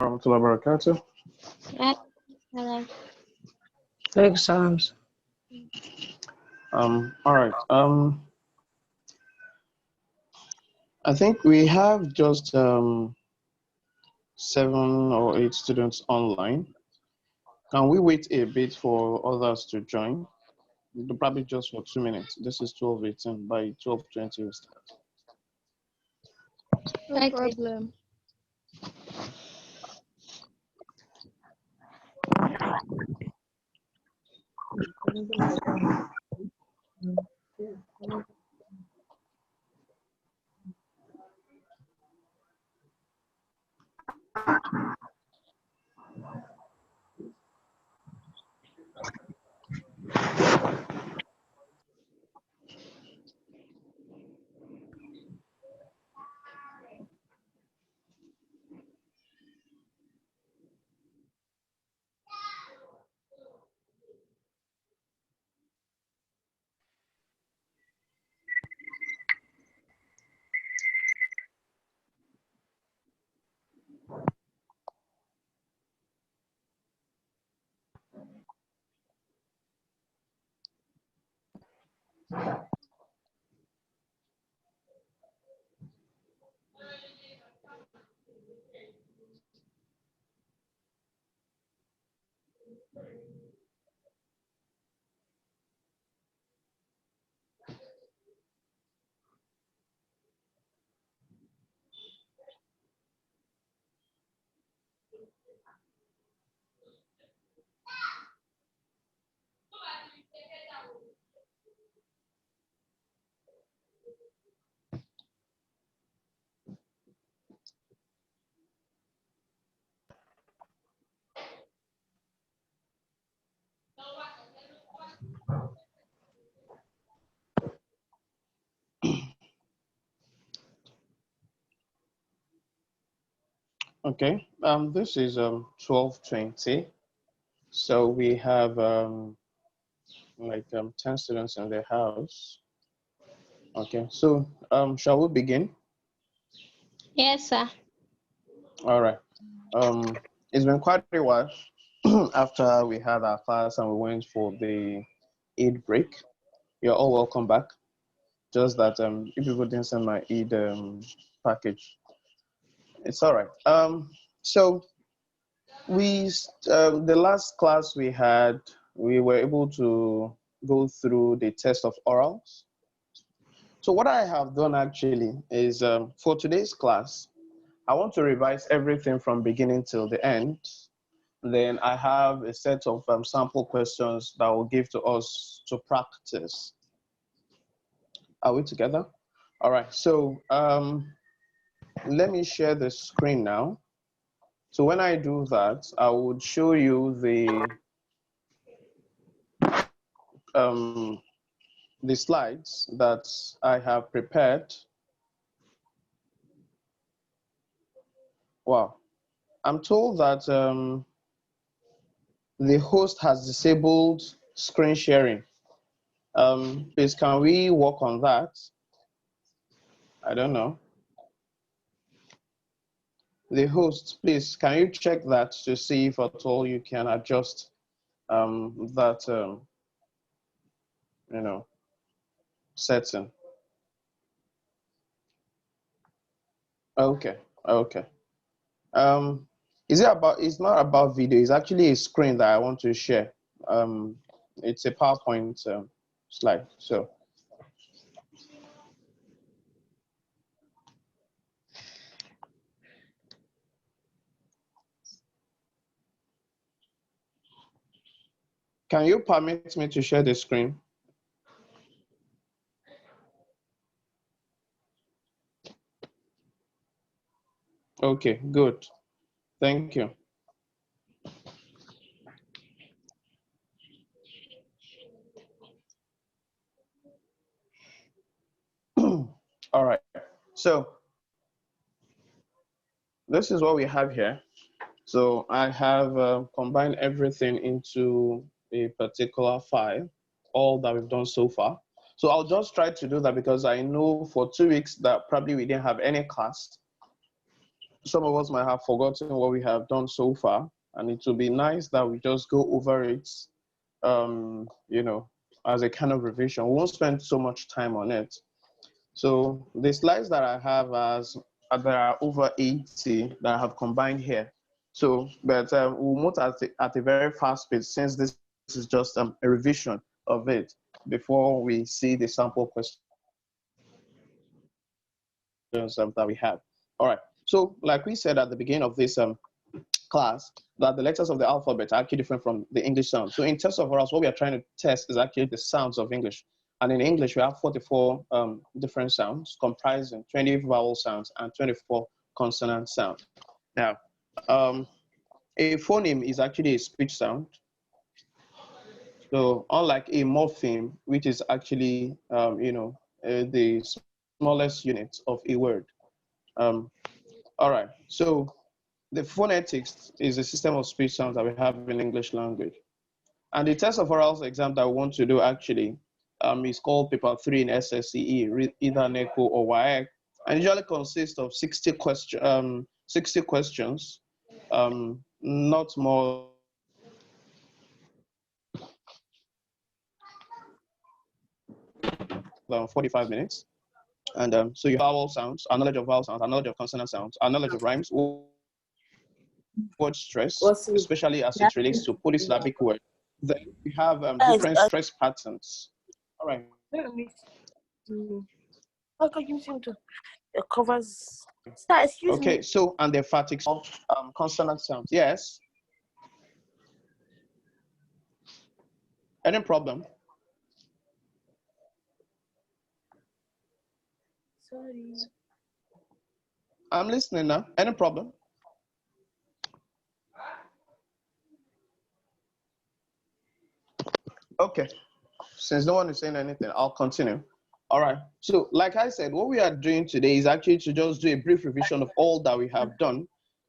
warahmatullahi wabarakatuh. Right. Hello. Exams. All right. I think we have just 7 or 8 students online. Can we wait a bit for others to join? Probably just for 2 minutes. This is 12:18. By 12:20 we start. No Okay. problem. Okay. This is 12:20. So we have like 10 students in the house. Okay. So shall we begin? Yes, sir. All right. It's been quite a while after we had our class and we went for the Eid break. You're all welcome back. Just that if people didn't send my Eid package, it's all right. So the last class we had, we were able to go through the test of orals. So what I have done actually is for today's class, I want to revise everything from beginning till the end. Then I have a set of sample questions that will give to us to practice. Are we together? All right, so let me share the screen now. So when I do that, I would show you the slides that I have prepared. Wow, I'm told that the host has disabled screen sharing. Please, can we work on that? I don't know. The host, please, can you check that to see if at all you can adjust that, setting? Okay, okay. Is it about, it's not about video, it's actually a screen that I want to share. It's a PowerPoint slide, so. Can you permit me to share the screen? Okay, good. Thank you. All right, so this is what we have here. So I have combined everything into a particular file, all that we've done so far. So I'll just try to do that because I know for 2 weeks that probably we didn't have any class. some of us might have forgotten what we have done so far, and it would be nice that we just go over it, you know, as a kind of revision. We won't spend so much time on it. So the slides that I have there are over 80 that I have combined here. So, but we'll move at a very fast pace since this is just a revision of it before we see the sample questions that we have. All right. So, like we said at the beginning of this class, that the letters of the alphabet are actually different from the English sound. So, in terms of us, what we are trying to test is actually the sounds of English. And in English, we have 44 different sounds comprising 20 vowel sounds and 24 consonant sounds. Now, a phoneme is actually a speech sound. So unlike a morpheme, which is actually, the smallest unit of a word. All right, so the phonetics is a system of speech sounds that we have in English language. And the test of orals exam that we want to do actually is called paper 3 in SSCE, either NECO or WAEC, and usually consists of 60 questions, not more than 45 minutes. And so you have vowel sounds, our knowledge of vowel sounds, our knowledge of consonant sounds, our knowledge of rhymes, word stress, especially as it relates to polysyllabic words. Then we have different stress patterns. All right. It covers. Sir, excuse me. Okay, so and the emphatic of consonant sounds. Yes. Any problem? Sorry. I'm listening now. Any problem? Okay. Since no one is saying anything, I'll continue. All right. So, like I said, what we are doing today is actually to just do a brief revision of all that we have done.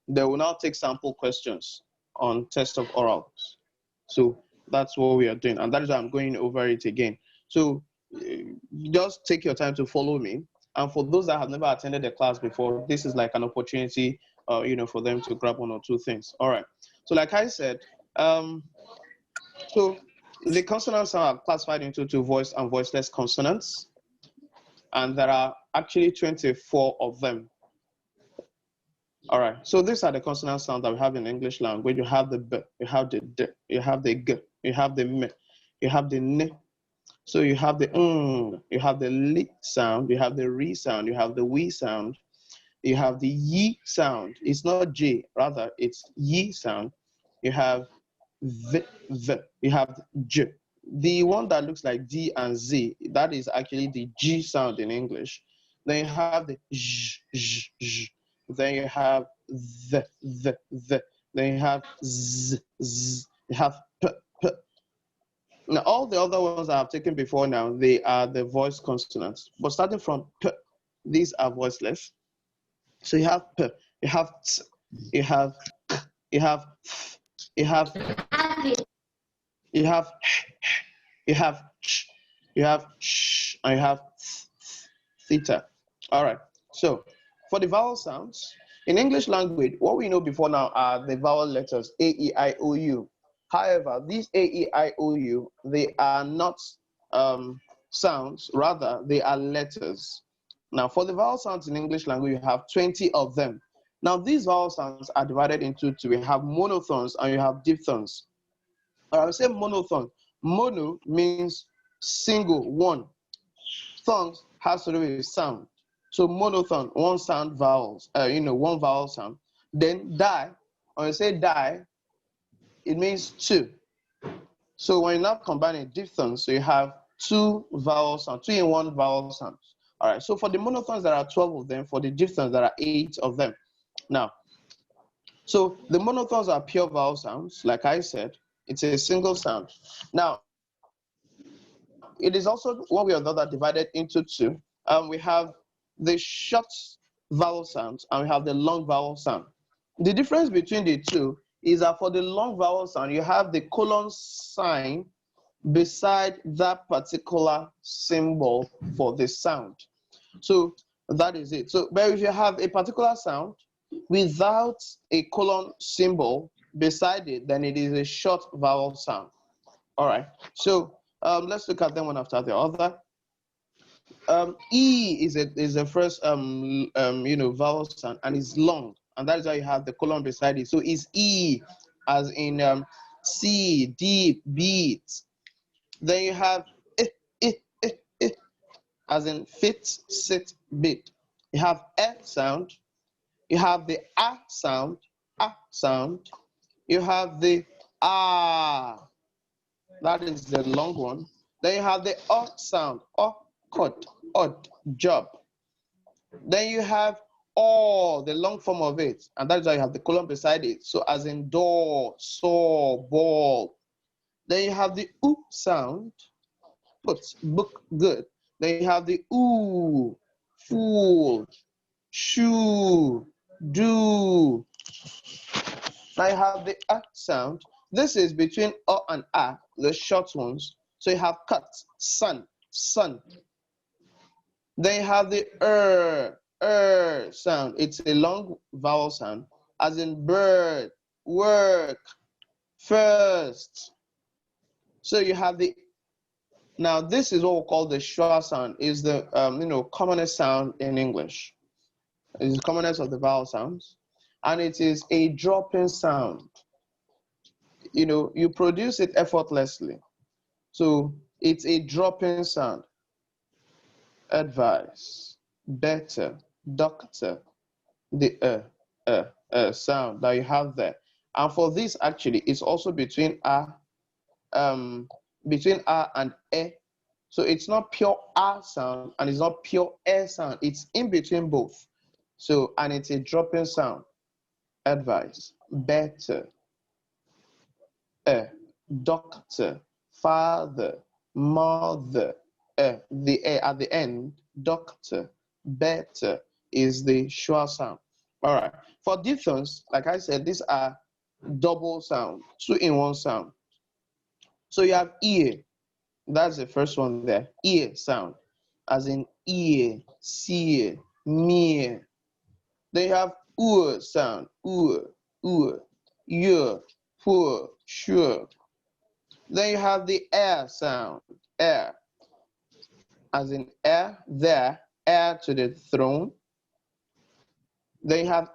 They will now take sample questions on test of orals. So that's what we are doing, and that is why I'm going over it again. So just take your time to follow me. And for those that have never attended the class before, this is like an opportunity, for them to grab one or two things. All right. So like I said, so the consonants are classified into two voiced and voiceless consonants, and there are actually 24 of them. All right, so these are the consonant sounds that we have in English language. You have the B, you have the D, you have the G, you have the M, you have the N. So you have the you have the L sound, you have the R sound, you have the W sound, you have the Y sound. It's not J, rather it's Y sound. You have V, you have J. The one that looks like D and Z, that is actually the G sound in English. Then you have the J. Then you have the. Then you have z. You have p. Now, all the other ones I have taken before now, they are the voice consonants. But starting from p, these are voiceless. So you have p, you have t, you have k, you have f, you have you have you have ch, you have sh, and you have theta. All right. So for the vowel sounds, in English language, what we know before now are the vowel letters A, E, I, O, U. However, these A, E, I, O, U, they are not sounds, rather they are letters. Now, for the vowel sounds in English language, you have 20 of them. Now, these vowel sounds are divided into two. We have monophthongs and you have diphthongs. I would say monophthong. Mono means single, one. Phthong has to do with sound. So monophthong, one sound vowels, one vowel sound. Then di, when you say di, it means two. So when you now combine a diphthong, so you have two vowel sounds, 2-in-1 vowel sounds. All right, so for the monophthongs, there are 12 of them. For the diphthongs, there are 8 of them. Now, so the monophthongs are pure vowel sounds. Like I said, it's a single sound. Now, it is also one way or another divided into two. We have the short vowel sounds and we have the long vowel sound. The difference between the two is that for the long vowel sound, you have the colon sign beside that particular symbol for the sound. So that is it. So, but if you have a particular sound without a colon symbol beside it, then it is a short vowel sound. All right, so let's look at them one after the other. E is the first vowel sound, and it's long, and that is why you have the colon beside it. So it's E, as in C, deep, beat. Then you have I, as in fit, sit, beat. You have sound. You have the a sound, You have the that is the long one. Then you have the sound, cut, odd, job. Then you have the long form of it, and that's why you have the colon beside it. So as in door, saw, ball. Then you have the sound, put, book, good. Then you have the fool, shoe, do. Now you have the sound. This is between and the short ones. So you have cut, sun. Then you have the sound. It's a long vowel sound, as in bird, work, first. So you have the. Now this is what we call the schwa sound. Is the commonest sound in English. It's the commonest of the vowel sounds, and it is a dropping sound. You produce it effortlessly. So it's a dropping sound. Advice, better, doctor, the sound that you have there. And for this, actually, it's also between and e. So it's not pure a sound and it's not pure e sound. It's in between both. So, and it's a dropping sound. Advice, better, doctor, father, mother, the at the end, doctor, better is the schwa sound. All right. For diphthongs, like I said, these are double sound, 2-in-1 sound. So you have ear. That's the first one there. Ear sound, as in ear, seer, near. Then you have sound, year, poor, sure. Then you have the air sound, air, as in air, there, heir to the throne. Then you have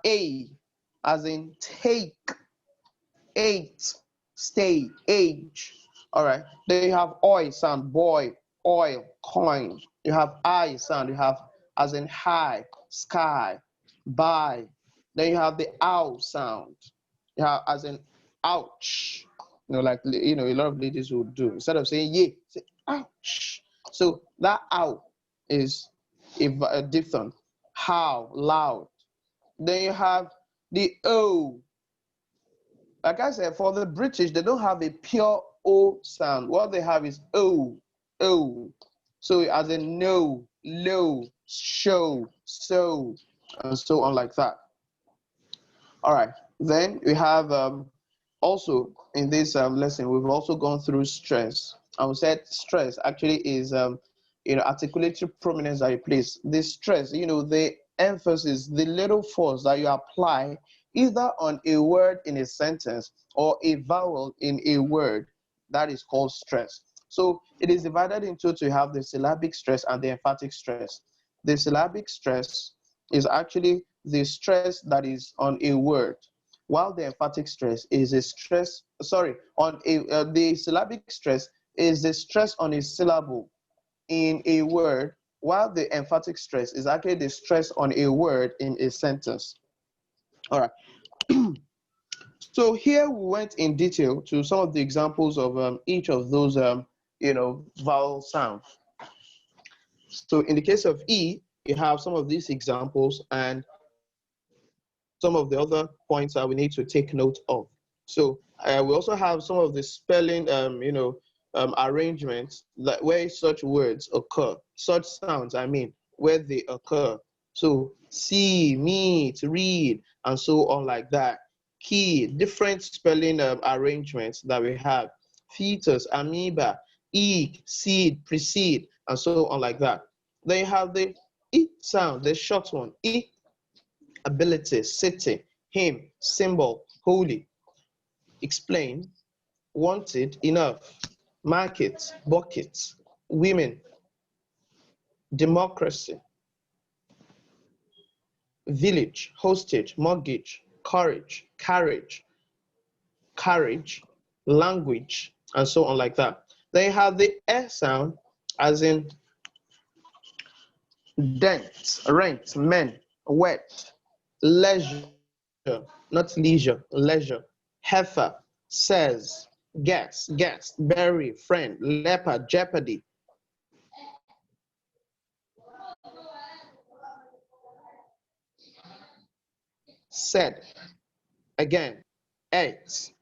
as in take, 8, stay, age. All right. Then you have oil sound, boy, oil, coin. You have I sound, you have as in high, sky, buy. Then you have the ow sound. You have as in ouch. Like a lot of ladies would do. Instead of saying yeah, say ouch. So that ow is a diphthong. How, loud. Then you have the O. Like I said, for the British, they don't have a pure O sound. What they have is O. So as in no, low, show, so, and so on like that. All right. Then we have also in this lesson, we've also gone through stress. And we said stress actually is articulatory prominence that you place. This stress, the emphasis, the little force that you apply either on a word in a sentence or a vowel in a word, that is called stress. So it is divided into two. You have the syllabic stress and the emphatic stress. The syllabic stress is actually the stress that is on a word, while the emphatic stress is a stress, the syllabic stress is the stress on a syllable in a word, while the emphatic stress is actually the stress on a word in a sentence. All right. So here we went in detail to some of the examples of each of those, vowel sounds. So in the case of E, you have some of these examples and some of the other points that we need to take note of. So we also have some of the spelling, arrangements that where such words occur, such sounds, where they occur. So see, meet, read, and so on like that. Key, different spelling arrangements that we have. Fetus, amoeba, eek, seed, precede, and so on like that. Then you have the E sound, the short one, E, ability, city, hymn, symbol, holy, explain, wanted, enough, market, bucket, women, democracy, village, hostage, mortgage, courage, carriage, carriage, language, and so on like that. Then you have the S sound, as in dent, rent, men, wet, leisure, not leisure, leisure, heifer, says, guest, berry, friend, leopard, jeopardy. Said, again, ate,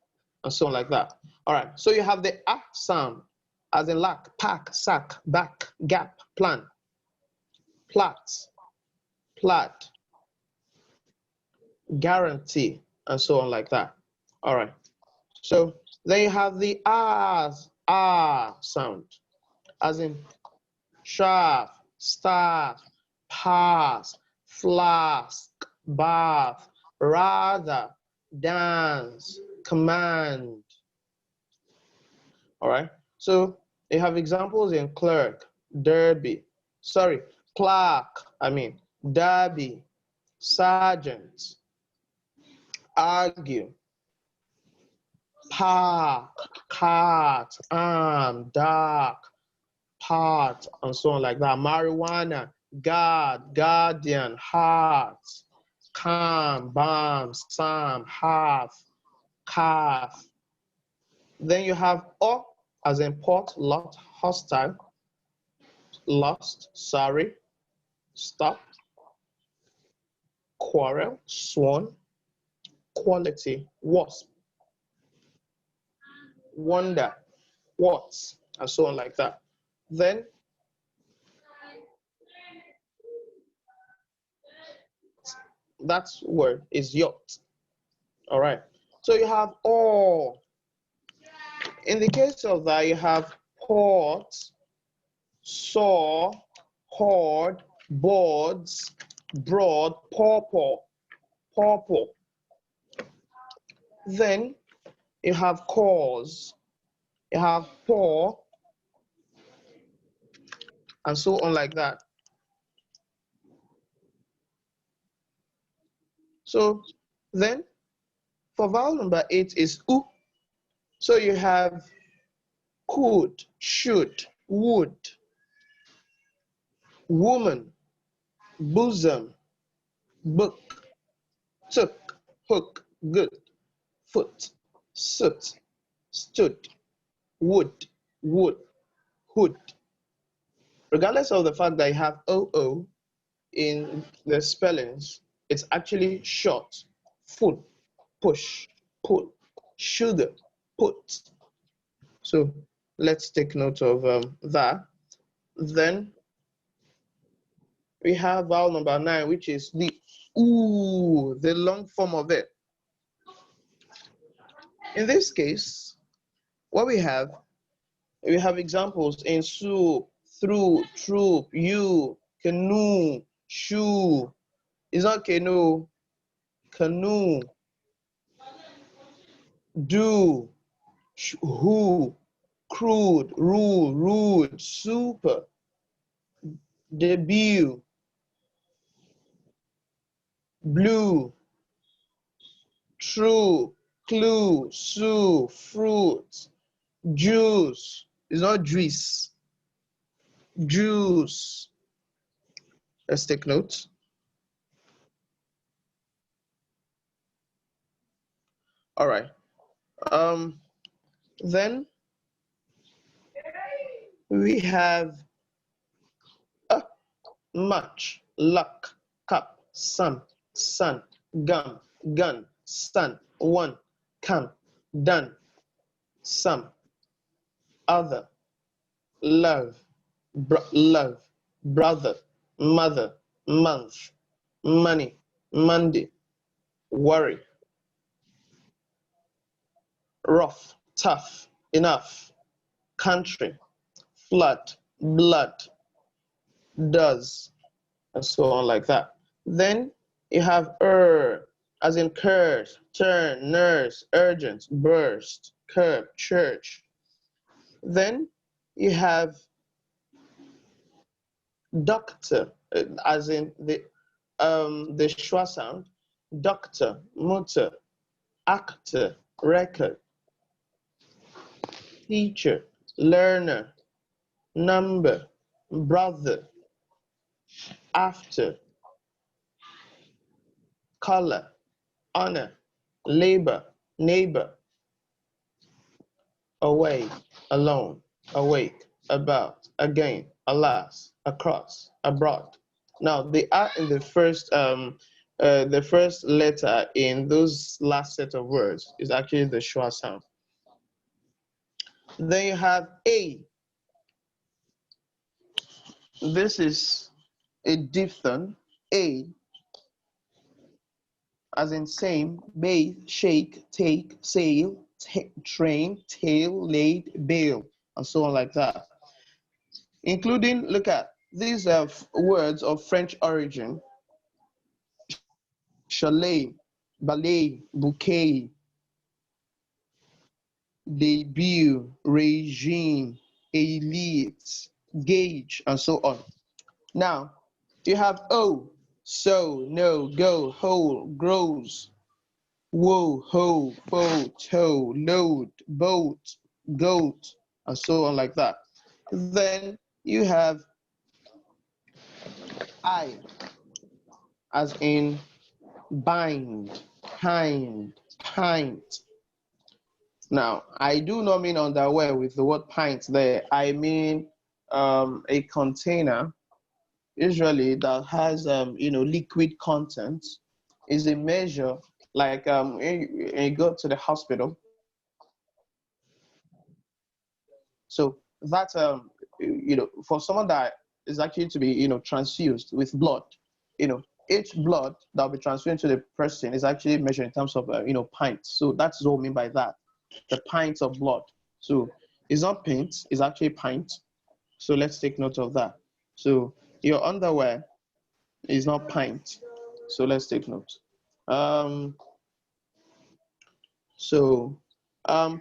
and so on like that. All right, so you have the A sound, as in lack, pack, sack, back, gap, plan, plat, plaid, guarantee, and so on like that. All right, so then you have the R sound, as in shaft, staff, pass, flask, bath, rather, dance, command. All right, so you have examples in clerk, derby, derby, sergeant, argue, park, cart, arm, dark, part, and so on like that. Marijuana, guard, guardian, heart, calm, balm, psalm, half, calf. Then you have O as in pot, lot, hostile, lost, sorry, stop, quarrel, sworn, quality, wasp, wonder, what, and so on like that. Then that word is yacht. All right. So you have all. In the case of that, you have port, saw, hoard, boards, broad, pawpaw, pawpaw. Then you have cause, you have paw, and so on like that. So then for vowel number 8 is u. So you have could, should, would, woman, bosom, book, took, hook, good, foot, soot, stood, would, hood. Regardless of the fact that you have OO in the spellings, it's actually short, foot, push, pull, shoulder, put. So let's take note of that. Then we have vowel number 9, which is the oo, the long form of it. In this case, what we have examples in soup, through, troop, you, canoe, shoe. It's not canoe, canoe, do, who, crude, rule, rude, super, debut, blue, true, clue, sue, fruit, juice. It's not juice, juice. Let's take note. All right. Then we have much, luck, cup, some, sun, gum, gun, sun, one, come, done, some, other, love, love, brother, mother, month, money, Monday, worry, rough, tough, enough, country, flood, blood, does, and so on like that. Then You have as in curse, turn, nurse, urgent, burst, curb, church. Then you have doctor, as in the schwa sound, doctor, mutter, actor, record, teacher, learner, number, brother, after, color, honor, labor, neighbor, away, alone, awake, about, again, alas, across, abroad. Now they are in the first letter in those last set of words is actually the schwa sound. Then you have a. This is a diphthong, a, as in same, bathe, shake, take, sail, train, tail, laid, bail, and so on like that. Including, look at these words of French origin: chalet, ballet, bouquet, debut, regime, elite, gauge, and so on. Now, you have O, so, no, go, whole, grows, whoa, ho, foe, toe, load, boat, goat, and so on like that. Then you have I, as in bind, hind, pint. Now, I do not mean underwear with the word pint there. I mean a container, usually that has liquid content, is a measure like you go to the hospital. So that for someone that is actually to be transfused with blood, each blood that will be transferred to the person is actually measured in terms of pints. So that's what I mean by that, the pints of blood. So it's not pints, it's actually pint. So let's take note of that. So your underwear is not pint. So let's take note.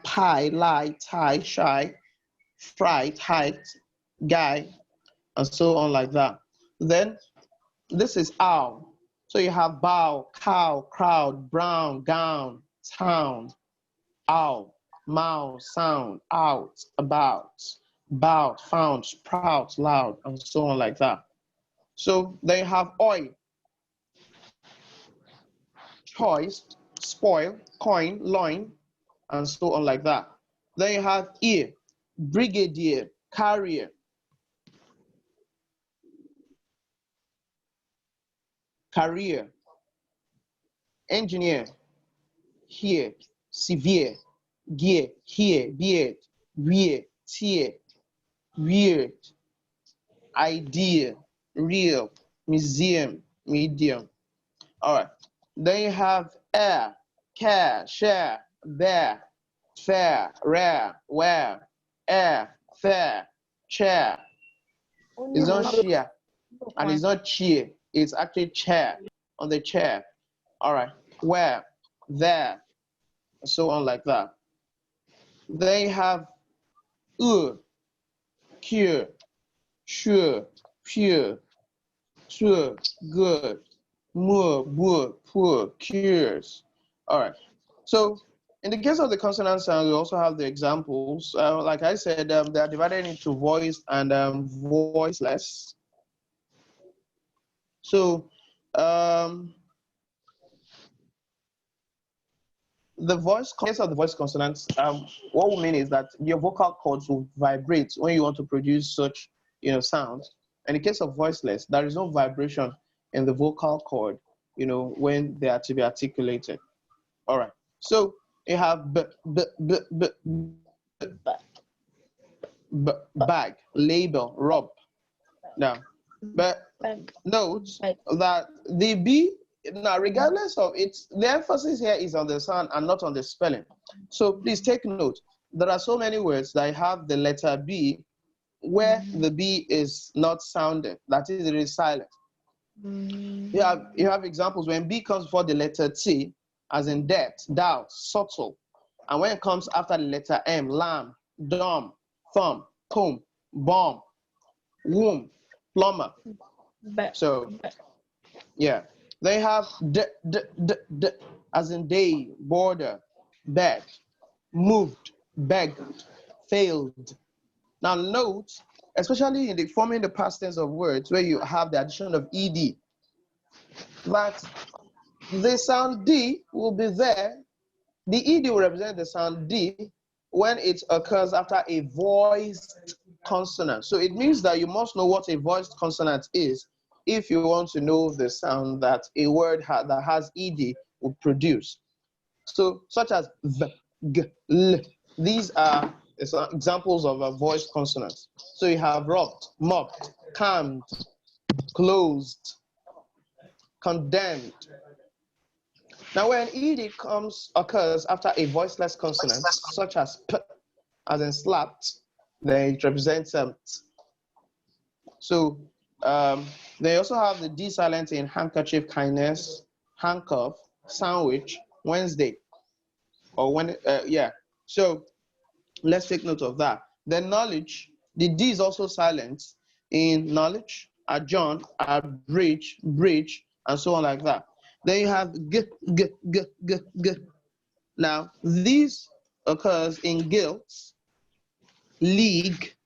Pie, lie, tie, shy, fright, height, guy, and so on like that. Then this is owl. So you have bow, cow, crowd, brown, gown, town, owl, mouse, sound, out, about, bout, found, sprout, loud, and so on like that. So they have oil, choice, spoil, coin, loin, and so on like that. Then you have ear, brigadier, carrier, career, engineer, here, severe, gear, here, beard, weird, tear, weird, idea, real, museum, medium. All right. Then you have air, care, share, bear, fair, rare, where, air, fair, chair. It's not sheer and it's not cheer. It's actually chair, on the chair. All right. Where, there, so on like that. They have cure, sure, pure, sure, good, more, poor, cures. All right. So in the case of the consonant sound, we also have the examples. Like I said, they are divided into voiced and voiceless. So the case of the voice consonants, what we mean is that your vocal cords will vibrate when you want to produce such sounds. In the case of voiceless, there is no vibration in the vocal cord, when they are to be articulated. All right. So you have bag, label, rub. Now, but note that the B, now regardless of it, the emphasis here is on the sound and not on the spelling. So please take note. There are so many words that have the letter B where the B is not sounding, that is, it is silent. You have examples when B comes before the letter T, as in debt, thou, subtle. And when it comes after the letter M, lamb, dumb, thumb, comb, bomb, womb, plumber. So, yeah. They have d, as in day, border, bed, moved, begged, failed. Now note, especially in the forming the past tense of words where you have the addition of ed, that the sound D will be there. The ed will represent the sound D when it occurs after a voiced consonant. So it means that you must know what a voiced consonant is if you want to know the sound that a word that has ed will produce. So such as v, g, l. These are examples of a voiced consonants. So you have robbed, mocked, calmed, closed, condemned. Now when ed occurs after a voiceless consonant, such as p, as in slapped, then it represents t. So they also have the D silent in handkerchief, kindness, handcuff, sandwich, Wednesday, or when, yeah. So let's take note of that. Then knowledge, the D is also silent in knowledge, adjourn, bridge, and so on like that. Then you have g, g, g, g, g. Now, these occurs in guilt, league,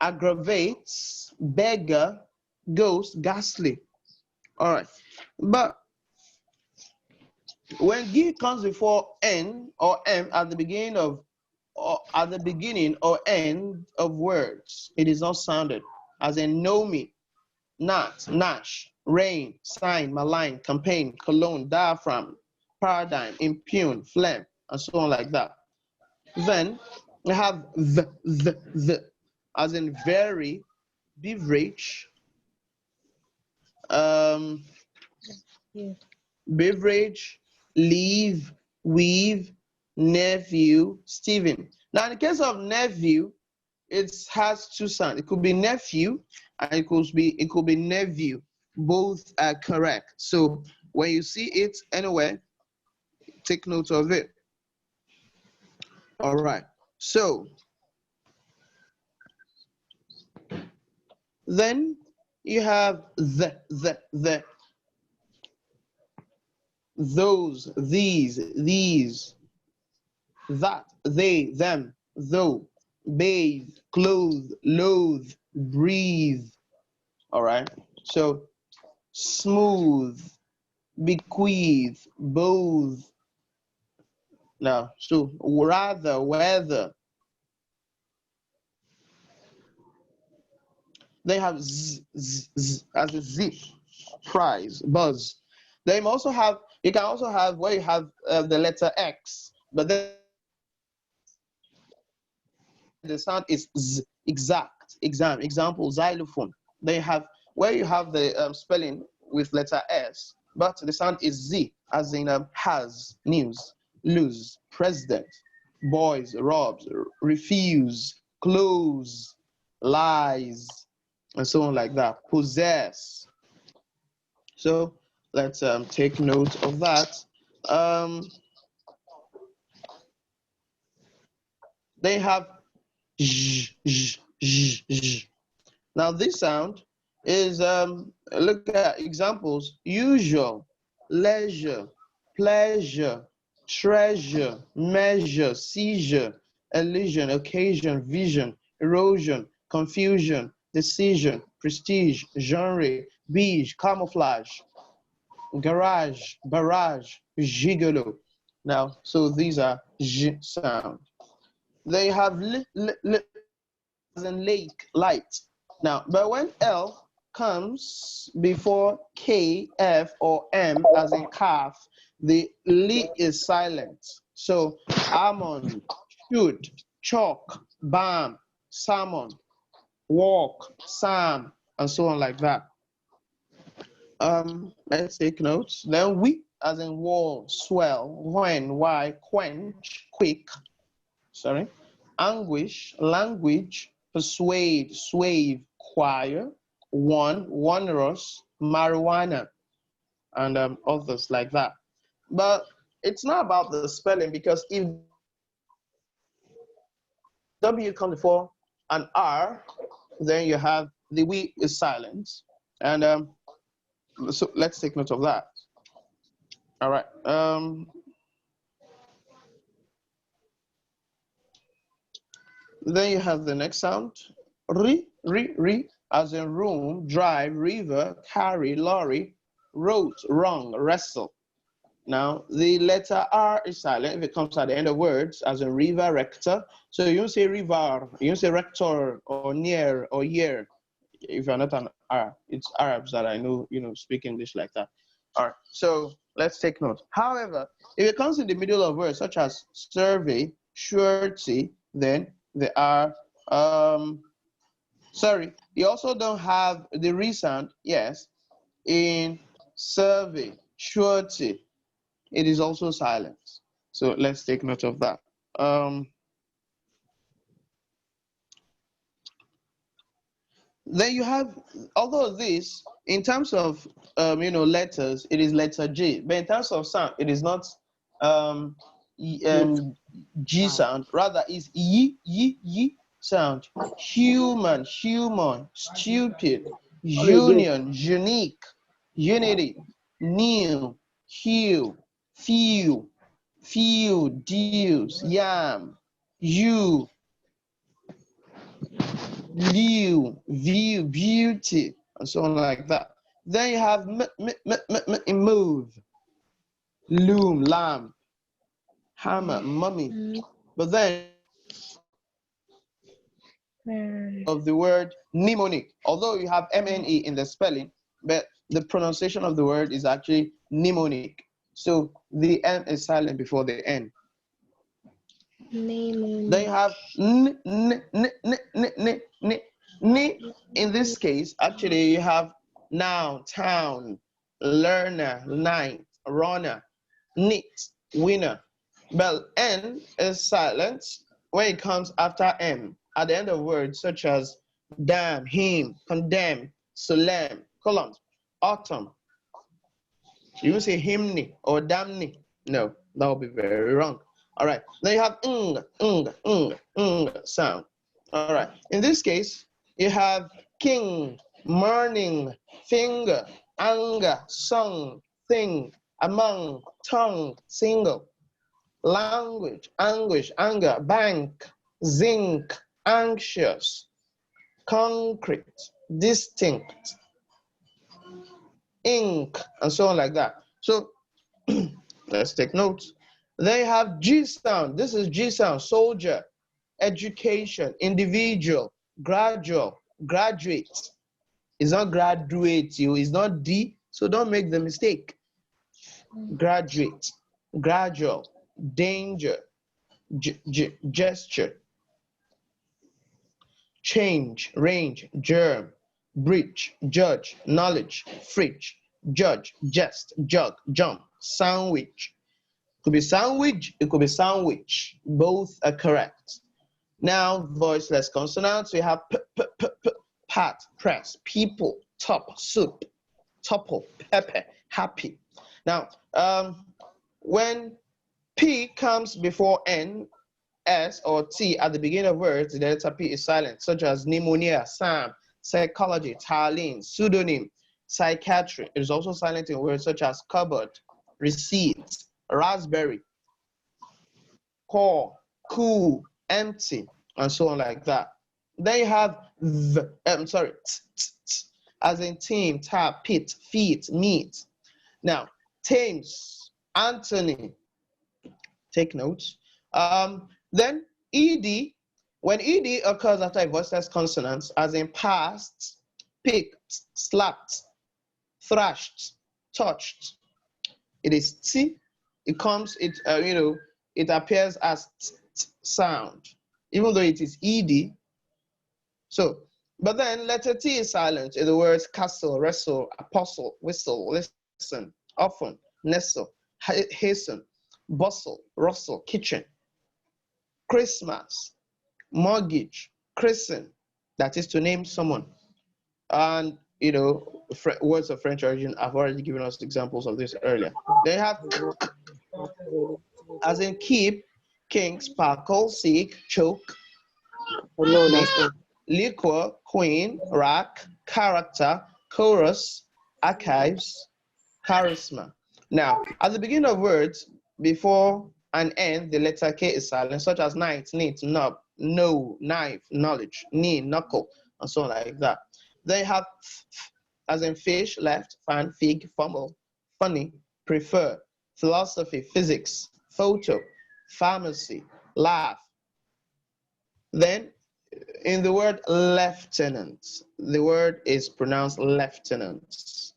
aggravates, beggar, ghost, ghastly. All right. But when G comes before N or M at the beginning or end of words, it is not sounded, as in know me, not, nash, rain, sign, malign, campaign, cologne, diaphragm, paradigm, impugn, phlegm, and so on like that. Then we have the, as in very, beverage, beverage, leave, weave, nephew, Stephen. Now, in the case of nephew, it has two sounds. It could be nephew and it could be nephew. Both are correct. So when you see it anywhere, take note of it. All right. So then you have the, those, these, that, they, them, though, bathe, clothe, loathe, breathe. All right. So smooth, bequeath, both. Now, so rather, whether. They have z, as a z, prize, buzz. They also have, you can also have where you have the letter X, but then the sound is z, exact, exam, example, xylophone. They have where you have the spelling with letter S, but the sound is Z, as in has, news, lose, president, boys, robs, refuse, close, lies, and so on like that, possess. So let's take note of that. They have zh, zh, zh, zh. Now this sound is, look at examples, usual, leisure, pleasure, treasure, measure, seizure, elision, occasion, vision, erosion, confusion, decision, prestige, genre, beige, camouflage, garage, barrage, gigolo. Now, so these are J sound. They have l as in lake, light. Now, but when L comes before K, F, or M, as in calf, the L is silent. So, almond, shoot, chalk, balm, salmon, walk, Sam, and so on like that. Let's take notes. Then we, as in wall, swell, when, why, quench, quick, sorry, anguish, language, persuade, swave, choir, onerous, marijuana, and others like that. But it's not about the spelling, because if W comes before an R, then you have the we is silent. And so let's take note of that. All right. Then you have the next sound. Ri, as in room, drive, river, carry, lorry, wrote, wrong, wrestle. Now, the letter R is silent if it comes at the end of words, as in river, rector. So you don't say river, you don't say rector, or near, or year. If you're not an Arab, it's Arabs that I know, speak English like that. All right, so let's take note. However, if it comes in the middle of words, such as survey, surety, then they are, sorry, you also don't have the resound, yes, in survey, surety. It is also silent. So let's take note of that. Then you have, although this, in terms of, letters, it is letter G, but in terms of sound, it is not G sound, rather is Y sound. Human, stupid, union, unique, unity, new, hue, few, dews, yam, you, view, beauty, and so on like that. Then you have move, loom, lamb, hammer, mummy. But then of the word mnemonic, although you have MNE in the spelling, but the pronunciation of the word is actually mnemonic. So the M is silent before the N. Then you have in this case, actually you have noun, town, learner, night, runner, knit, winner. But N is silent when it comes after M at the end of words such as damn, him, condemn, solemn, columns, autumn. You will say hymni or damni. No, that would be very wrong. All right, now you have sound. All right, in this case, you have king, morning, finger, anger, song, thing, among, tongue, single, language, anguish, anger, bank, zinc, anxious, concrete, distinct, ink, and so on like that. So let's take notes. They have G sound. This is G sound. Soldier, education, individual, gradual, graduate. It's not graduate, it's not D, so don't make the mistake. Graduate, gradual, danger, gesture, change, range, germ, breach, judge, knowledge, fridge, judge, jest, jug, jump, sandwich. It could be sandwich, it could be sandwich. Both are correct. Now, voiceless consonants, we have pat, press, people, top, soup, topple, pepper, happy. Now, when P comes before N, S, or T at the beginning of words, the letter P is silent, such as pneumonia, Sam, psychology, Tallinn, pseudonym, psychiatry. It is also silent in words such as cupboard, receipt, raspberry, core, cool, empty, and so on like that. Then you have as in team, tap, pit, feet, meat. Now, Thames, Anthony, take notes. Then ED, when ED occurs after a voiceless consonant, as in passed, picked, slapped, thrashed, touched, it is T. It comes, it appears as sound, even though it is ED. So, but then letter T is silent in the words castle, wrestle, apostle, whistle, listen, often, nestle, hasten, bustle, rustle, kitchen, Christmas, mortgage, christen, that is to name someone, and words of French origin. I've already given us examples of this earlier. Then you have as in keep, king, sparkle, seek, choke, liquor, queen, rack, character, chorus, archives, charisma. Now, at the beginning of words, before an end, the letter K is silent, such as night, neat, knob, no, knife, knowledge, knee, knuckle, and so on like that. They have as in fish, left, fan, fig, fumble, funny, prefer, philosophy, physics, photo, pharmacy, laugh. Then in the word lieutenant, the word is pronounced lieutenant.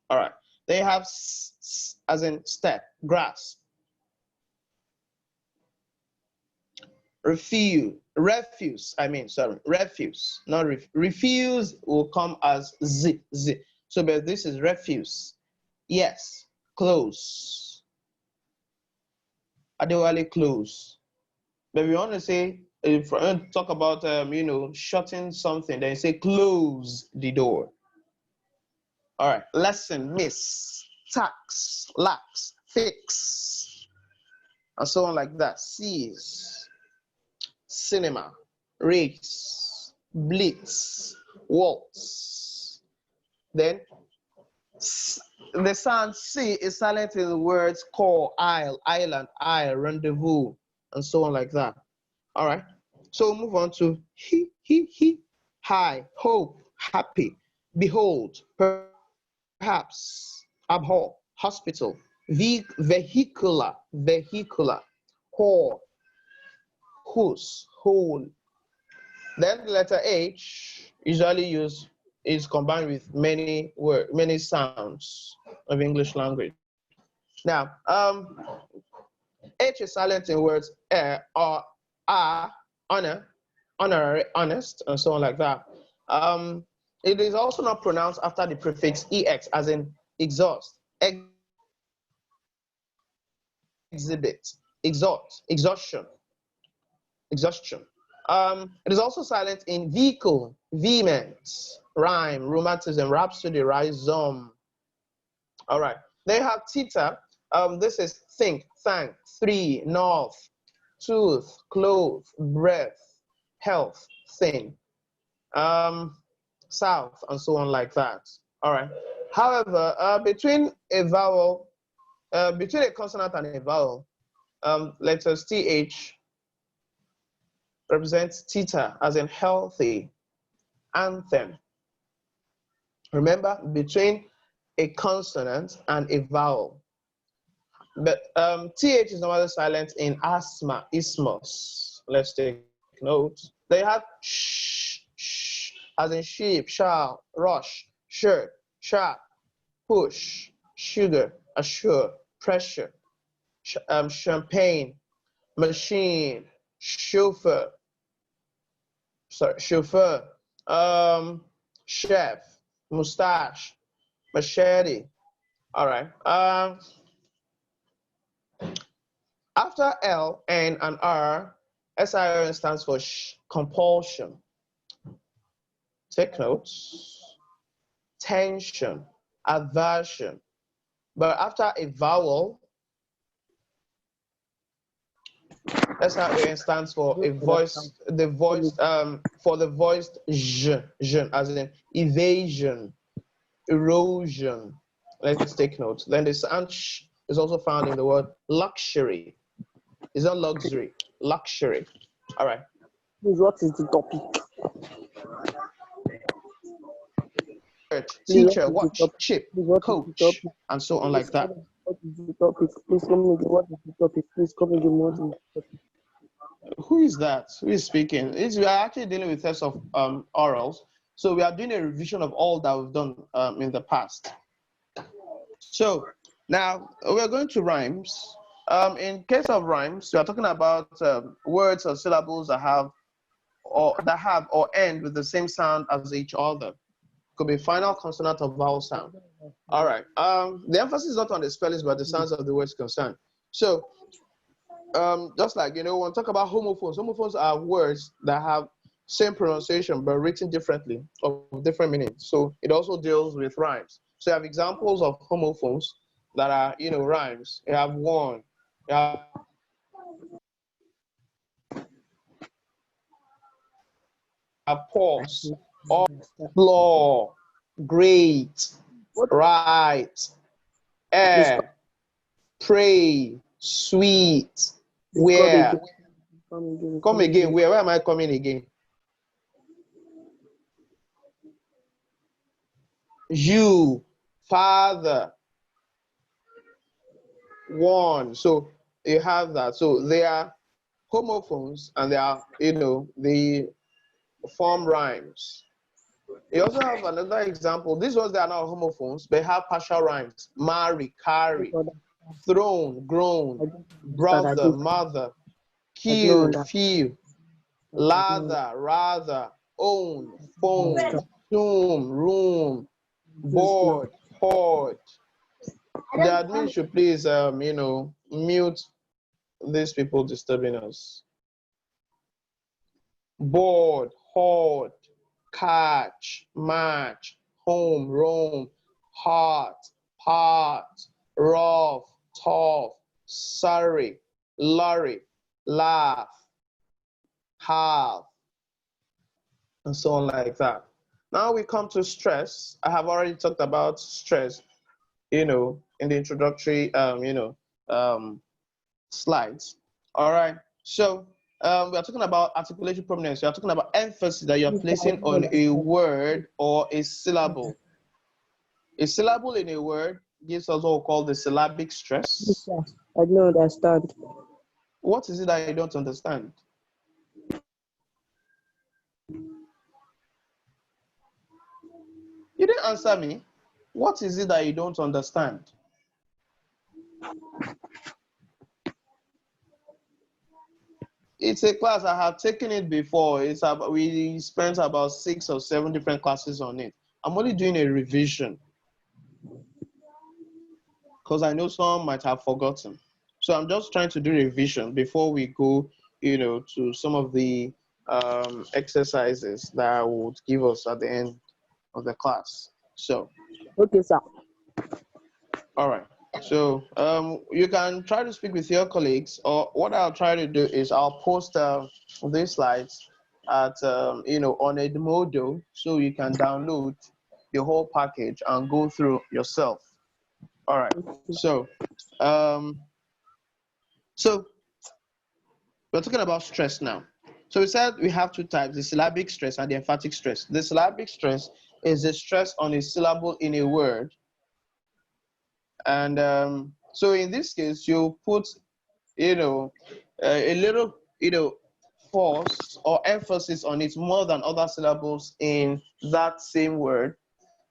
All right. They have as in step, grasp, refuse, not refuse will come as z. So, but this is refuse. Yes, close. Adewale, close. But we want to say, if we want to talk about, shutting something, then you say close the door. All right, lesson, miss, tax, lax, fix, and so on like that. Seize, cinema, race, blitz, waltz. Then the sound C is silent in the words call, isle, island, isle, rendezvous, and so on like that. All right, so move on to he, high, hope, happy, behold, perhaps, abhor, hospital, vehicular, whore, whose, whole. Then the letter H usually is combined with many sounds of English language. Now, H is silent in words or are, honor, honorary, honest, and so on like that. It is also not pronounced after the prefix ex, as in exhaust, exhibit, exhaust, exhaustion. It is also silent in vehicle, vehement, rhyme, romanticism, rhapsody, rhizome. All right. They have theta. This is think, thank, three, north, tooth, clothe, breath, health, thing, south, and so on like that. All right. However, between a vowel, between a consonant and a vowel, letters TH represents theta, as in healthy, anthem. Remember, between a consonant and a vowel. But TH is normally silent in asthma, isthmus. Let's take note. They have sh, as in sheep, shall, rush, shirt, sharp, push, sugar, assure, pressure, champagne, machine, chauffeur, chef, mustache, machete. All right. After L, N, and R, SION stands for compulsion. Take notes. Tension, aversion. But after a vowel, SION stands for a voice, for the voiced j, as in evasion, erosion. Let's take note. Then the sound sh is also found in the word luxury. It's not luxury, luxury. All right. What is the topic? Teacher, watch, chip, coach, and so on like that. What is the topic? Please come in. What is the topic? Please come in. What is the topic? Who is that? Who is speaking? We are actually dealing with tests of orals. So we are doing a revision of all that we've done in the past. So now we're going to rhymes. In case of rhymes, we are talking about words or syllables that have or end with the same sound as each other. Could be final consonant or vowel sound. All right. The emphasis is not on the spellings, but the sounds of the words concerned. So, just like when we talk about homophones, homophones are words that have same pronunciation but written differently, of different meanings. So it also deals with rhymes. So you have examples of homophones that are, rhymes. You have one, you have pause, floor, great, What right, is pray, sweet, please come where. again? Come again. Come again, where am I coming again? You, father, one. So you have that. So they are homophones and they are, they form rhymes. You also have another example. These ones that are not homophones, they have partial rhymes. Marry, carry, throne, grown, brother, mother, kill, feel, lather, rather, own, phone, tomb, room, board, pod. The admin should please, mute these people disturbing us. Board, hoard, catch, match, home, roam, heart, part, rough, tough, sorry, lorry, laugh, have, and so on like that. Now we come to stress. I have already talked about stress, in the introductory, slides. All right. So we are talking about articulation prominence. We are talking about emphasis that you are placing on a word or a syllable. A syllable in a word gives us what we call the syllabic stress. I don't understand. What is it that you don't understand? You didn't answer me. What is it that you don't understand? It's a class I have taken it before. We spent about 6 or 7 different classes on it. I'm only doing a revision because I know some might have forgotten. So I'm just trying to do revision before we go, to some of the exercises that I would give us at the end of the class. So, Okay, sir. all right. So you can try to speak with your colleagues, or what I'll try to do is I'll post these slides at on Edmodo, so you can download the whole package and go through yourself. All right. So so we're talking about stress now. So we said we have two types: the syllabic stress and the emphatic stress. The syllabic stress is the stress on a syllable in a word. And so in this case, you put, a little, force or emphasis on it more than other syllables in that same word.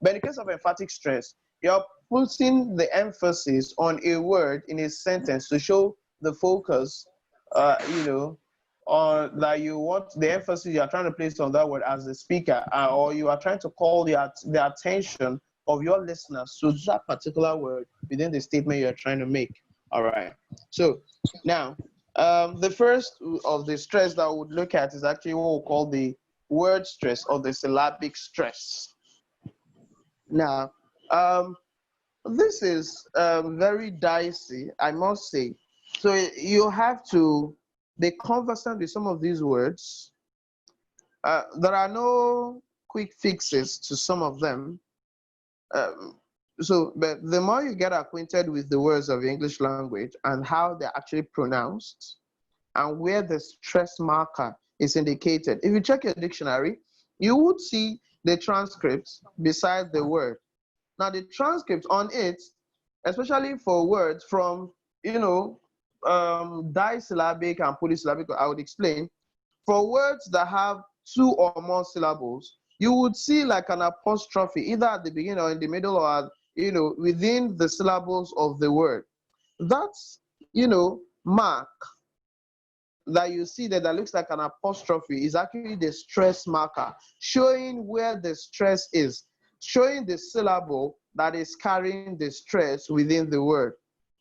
But in the case of emphatic stress, you're putting the emphasis on a word in a sentence to show the focus, on that you want the emphasis you are trying to place on that word as the speaker, or you are trying to call the attention of your listeners to that particular word within the statement you're trying to make. All right. So now, the first of the stress that we would look at is actually what we call the word stress or the syllabic stress. Now, this is very dicey, I must say. So you have to be conversant with some of these words. There are no quick fixes to some of them. But the more you get acquainted with the words of the English language and how they're actually pronounced and where the stress marker is indicated. If you check your dictionary, you would see the transcript beside the word. Now the transcript on it, especially for words from, disyllabic and polysyllabic, I would explain. For words that have 2 or more syllables, you would see like an apostrophe either at the beginning or in the middle or within the syllables of the word. That's, mark that you see that looks like an apostrophe is actually the stress marker, showing where the stress is, showing the syllable that is carrying the stress within the word.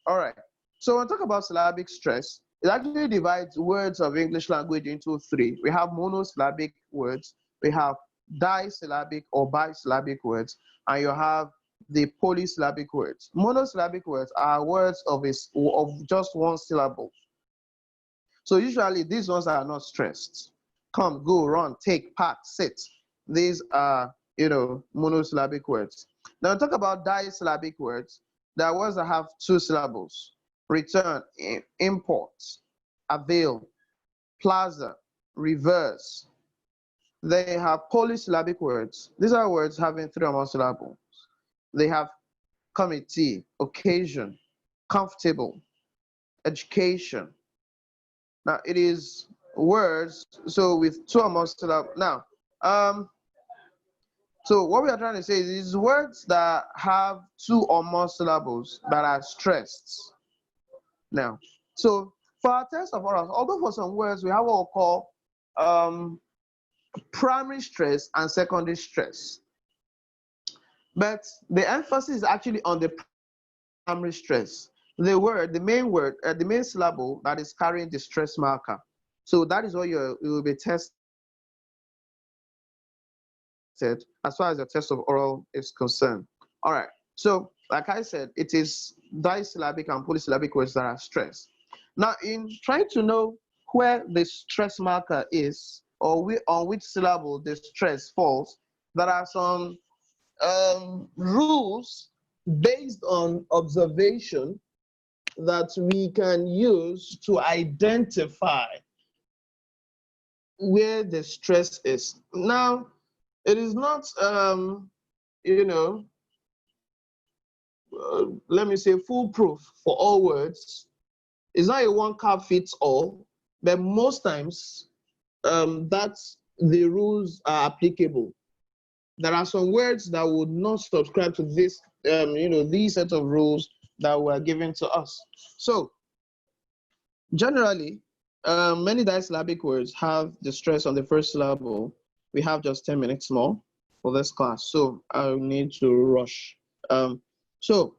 All right. So when we talk about syllabic stress, It actually divides words of English language into three. We have monosyllabic words, we have disyllabic or bisyllabic words, and you have the polysyllabic words. Monosyllabic words are words of just one syllable. So usually these ones are not stressed. Come, go, run, take, pack, sit. These are, monosyllabic words. Now talk about disyllabic words. There are words that have two syllables. Return, import, avail, plaza, reverse. They have polysyllabic words. These are words having three or more syllables. They have committee, occasion, comfortable, education. Now it is words, so with two or more syllables. Now, so what we are trying to say is words that have two or more syllables that are stressed. Now, so for our test of orals, although for some words we have what we call primary stress and secondary stress, but the emphasis is actually on the primary stress. The main syllable that is carrying the stress marker. So that is what you will be tested as far as the test of oral is concerned. All right. So, like I said, it is disyllabic and polysyllabic words that are stressed. Now, in trying to know where the stress marker is, or on which syllable the stress falls, there are some rules based on observation that we can use to identify where the stress is. Now, it is not, let me say, foolproof for all words. It's not a one cap fits all, but most times that's the rules are applicable. There are some words that would not subscribe to this, these set of rules that were given to us. So generally, many disyllabic words have the stress on the first syllable. We have just 10 minutes more for this class, so I need to rush. So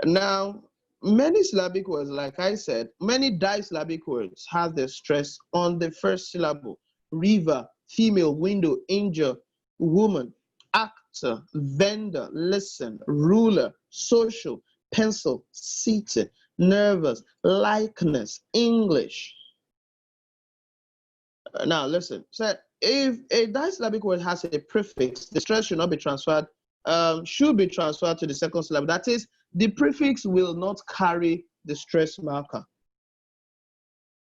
now, many syllabic words, like I said, many disyllabic words have the stress on the first syllable. River, female, window, angel, woman, actor, vendor, listen, ruler, social, pencil, seated, nervous, likeness, English. Now listen, so if a disyllabic word has a prefix, the stress should not be transferred, should be transferred to the second syllable. That is, the prefix will not carry the stress marker.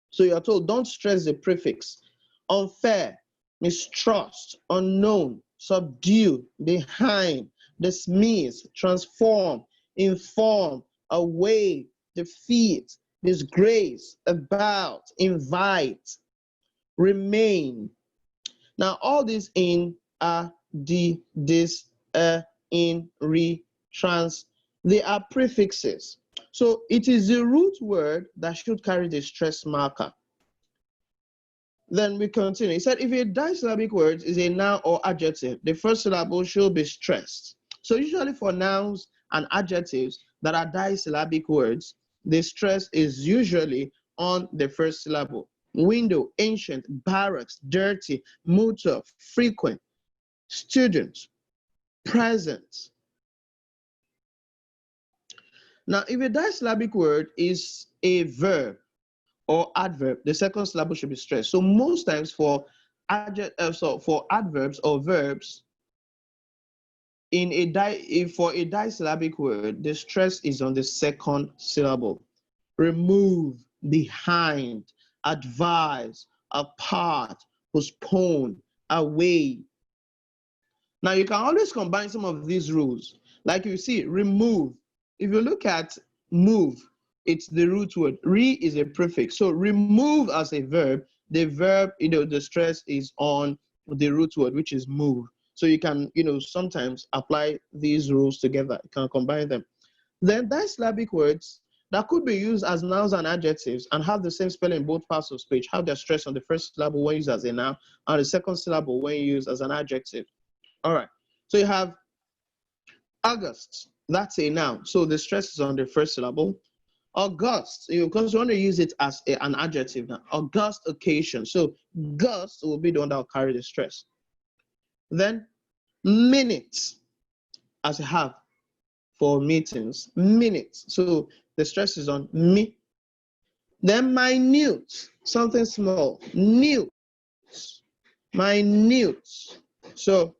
So you're told, don't stress the prefix. Unfair, mistrust, unknown, subdue, behind, dismiss, transform, inform, away, defeat, disgrace, about, invite, remain. Now all these in, d, this, in, re, trans, they are prefixes. So it is the root word that should carry the stress marker. Then we continue. He said if a disyllabic word is a noun or adjective, the first syllable should be stressed. So usually for nouns and adjectives that are disyllabic words, the stress is usually on the first syllable. Window, ancient, barracks, dirty, motor, frequent, student, present. Now, if a disyllabic word is a verb or adverb, the second syllable should be stressed. So most times for adverbs or verbs, for a disyllabic word, the stress is on the second syllable. Remove, behind, advise, apart, postpone, away. Now you can always combine some of these rules. Like you see, remove. If you look at move, it's the root word. Re is a prefix. So remove as a verb, the verb, the stress is on the root word, which is move. So you can, sometimes apply these rules together. You can combine them. Then disyllabic words that could be used as nouns and adjectives and have the same spelling in both parts of speech, have their stress on the first syllable when used as a noun and the second syllable when used as an adjective. All right. So you have August. That's a noun. So the stress is on the first syllable. August, because you want to use it as an adjective now. August occasion. So gust will be the one that will carry the stress. Then minutes, as I have for meetings, minutes. So the stress is on me. Then minute, something small, newt, minute. So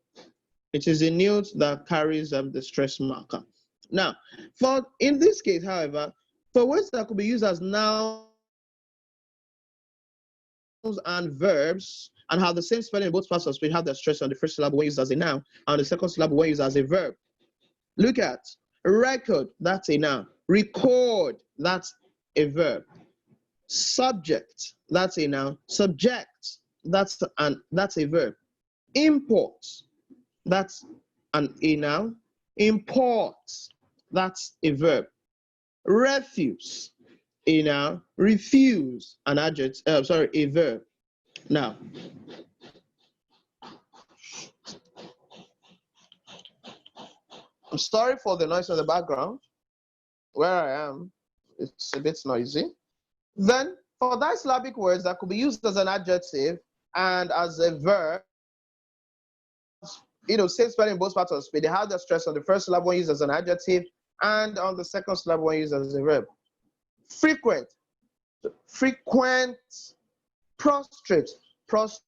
it is a newt that carries the stress marker. Now, for in this case, however, for words that could be used as nouns and verbs and have the same spelling in both parts of speech, have the stress on the first syllable when used as a noun and the second syllable when used as a verb. Look at record, that's a noun. Record, that's a verb. Subject, that's a noun. Subject, that's a verb. Import, that's a noun. Import, that's a verb. Refuse, a noun. Refuse, an adjective. A verb. Now, I'm sorry for the noise in the background. Where I am, it's a bit noisy. Then, for disyllabic words that could be used as an adjective and as a verb, same spelling in both parts of the speech. They have the stress on the first syllable when used as an adjective and on the second syllable when used as a verb. Frequent, frequent. Prostrate, prostrate.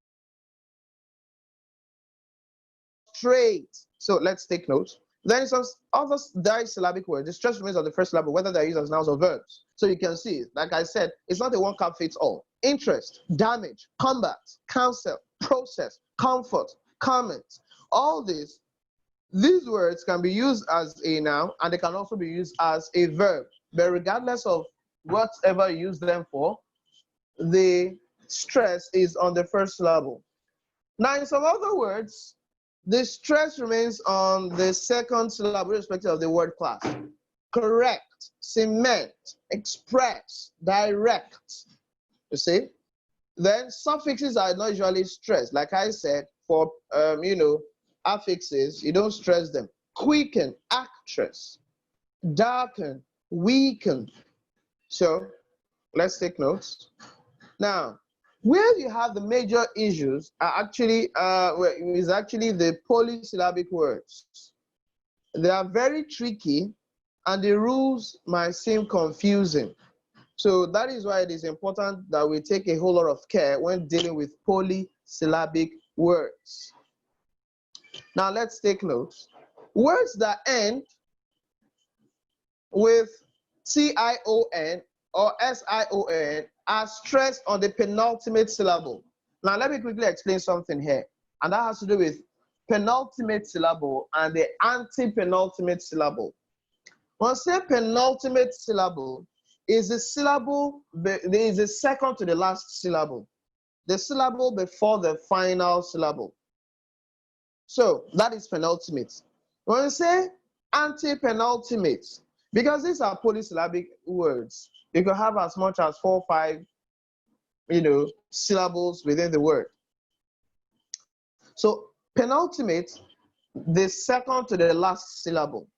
So let's take note. Then some other disyllabic words, the stress remains on the first syllable, whether they're used as nouns or verbs. So you can see, like I said, it's not a one cap fits all. Interest, damage, combat, counsel, process, comfort, comment. All these words can be used as a noun and they can also be used as a verb. But regardless of whatever you use them for, the stress is on the first syllable. Now, in some other words, the stress remains on the second syllable, irrespective of the word class. Correct, cement, express, direct. You see? Then suffixes are not usually stressed. Like I said, for affixes, you don't stress them. Quicken, actress, darken, weaken. So let's take notes. Now, where you have the major issues are actually the polysyllabic words. They are very tricky and the rules might seem confusing. So that is why it is important that we take a whole lot of care when dealing with polysyllabic words. Now let's take notes. Words that end with T-I-O-N or S-I-O-N are stressed on the penultimate syllable. Now let me quickly explain something here. And that has to do with penultimate syllable and the anti-penultimate syllable. When I say penultimate syllable, is the syllable, is the second to the last syllable. The syllable before the final syllable. So that is penultimate. When we say anti-penultimate, because these are polysyllabic words, you can have as much as 4 or 5, syllables within the word. So penultimate, the second to the last syllable.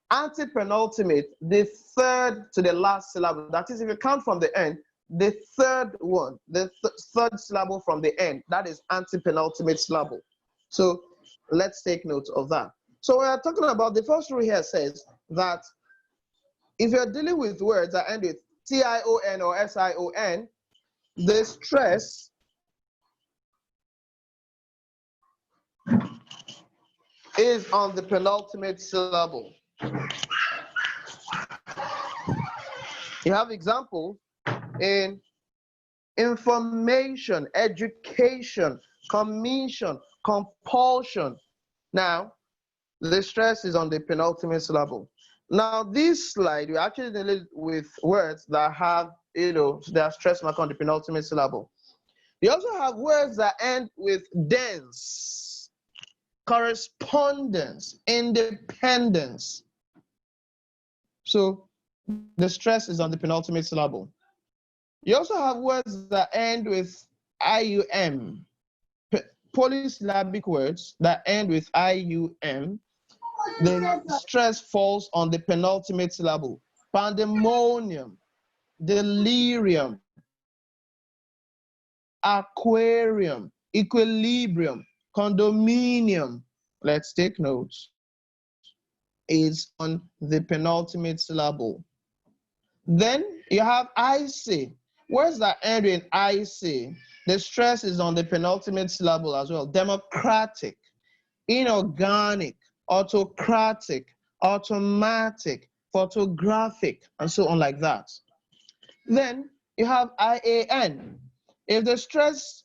Anti-penultimate, the third to the last syllable. That is, if you count from the end, the third one, the third syllable from the end, that is anti-penultimate syllable. So let's take note of that. So we are talking about, the first rule here says that if you're dealing with words that end with T-I-O-N or S-I-O-N, the stress is on the penultimate syllable. You have examples in information, education, commission, compulsion. Now, the stress is on the penultimate syllable. Now, this slide, we actually deal with words that have, their stress mark on the penultimate syllable. You also have words that end with dense, correspondence, independence. So the stress is on the penultimate syllable. You also have words that end with IUM, polysyllabic words that end with IUM. The stress falls on the penultimate syllable. pandemonium, delirium, aquarium, equilibrium, condominium. Let's take notes. Is on the penultimate syllable. Then you have IC. Words that end in IC, the stress is on the penultimate syllable as well. Democratic, inorganic, autocratic, automatic, photographic, and so on like that. Then you have IAN. If the stress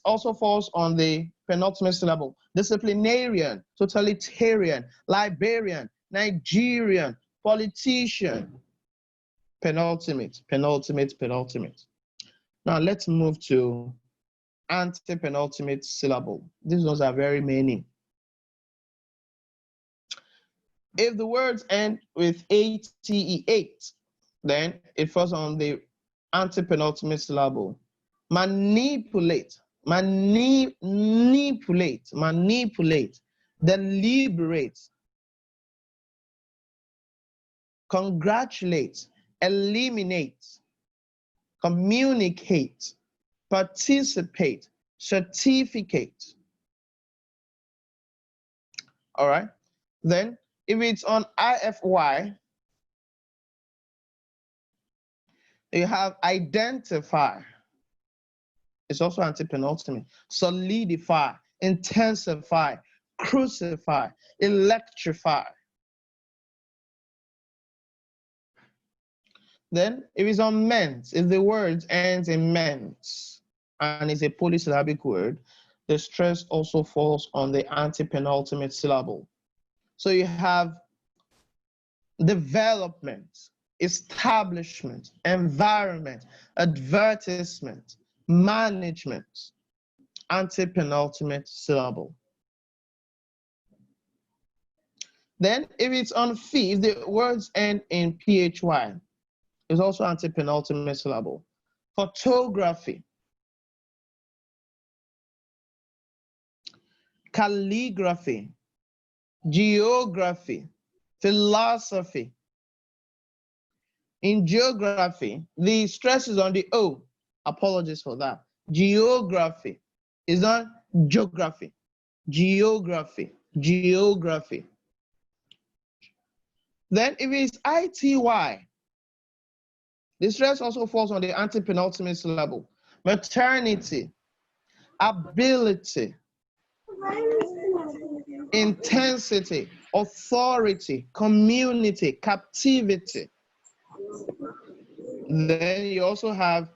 also falls on the penultimate syllable. Disciplinarian, totalitarian, Liberian, Nigerian, politician. Penultimate, penultimate, penultimate. Now let's move to anti-penultimate syllable. These ones are very many. If the words end with ate, then it falls on the anti-penultimate syllable. Manipulate, manipulate, manipulate, deliberate, congratulate, eliminate, communicate, participate, certificate. All right. Then if it's on IFY, you have identify. It's also anti-penultimate. Solidify, intensify, crucify, electrify. Then if it's on ment, if the word ends in ment and is a polysyllabic word, the stress also falls on the anti-penultimate syllable. So you have development, establishment, environment, advertisement, management, anti-penultimate syllable. Then if it's on phi, if the words end in phy, it's also anti-penultimate syllable. Photography, calligraphy, geography, philosophy. In geography, the stress is on the O. Apologies for that. Geography is on geography. Geography, geography. Then if it's ITY, the stress also falls on the anti-penultimate syllable. Maternity, ability, intensity, authority, community, captivity. Then you also have,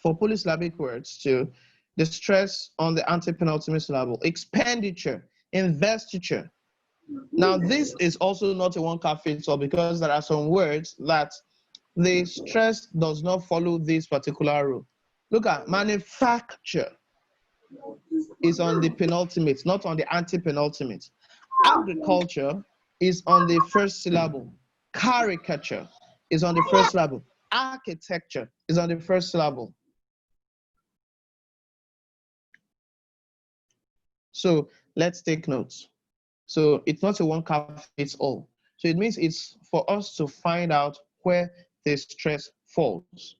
for polysyllabic words too, the stress on the anti-penultimate syllable. Expenditure, investiture. Now this is also not a one-cap-fits-all because there are some words that the stress does not follow this particular rule. Look at manufacture is on the penultimate, not on the anti-penultimate. Agriculture is on the first syllable. Caricature is on the first syllable. Architecture is on the first syllable. So let's take notes. So it's not a one-cap-fits-all. So it means it's for us to find out where the stress falls.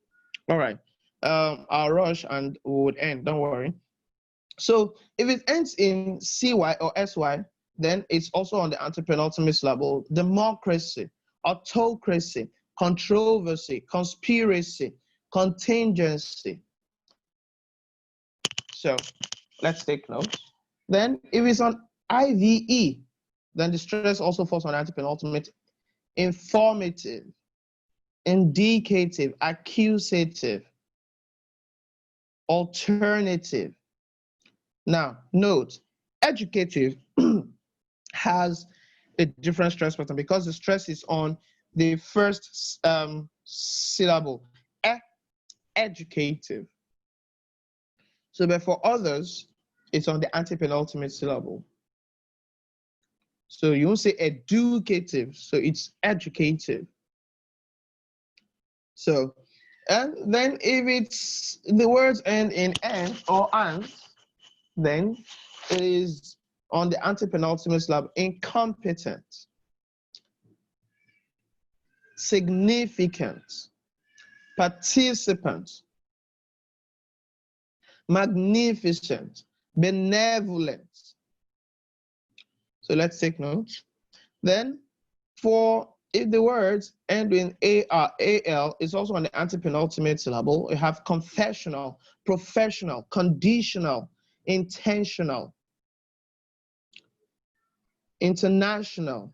All right. I'll rush and we would end, don't worry. So if it ends in CY or SY, then it's also on the anti-penultimate syllable. Democracy, autocracy, controversy, conspiracy, contingency. So let's take notes. Then if it's on IVE, then the stress also falls on anti-penultimate. Informative, indicative, accusative, alternative. Now, note, educative has a different stress pattern because the stress is on the first syllable, educative. So, but for others, it's on the anti-penultimate syllable. So you won't say educative, so it's educative. So, and then if it's the words end in "and" or "and," then it is on the anti-penultimate syllable. Incompetent, significant, participant, magnificent, benevolent. So let's take note. Then for if the words end in AR, AL is also on the antepenultimate syllable, we have confessional, professional, conditional, intentional, international,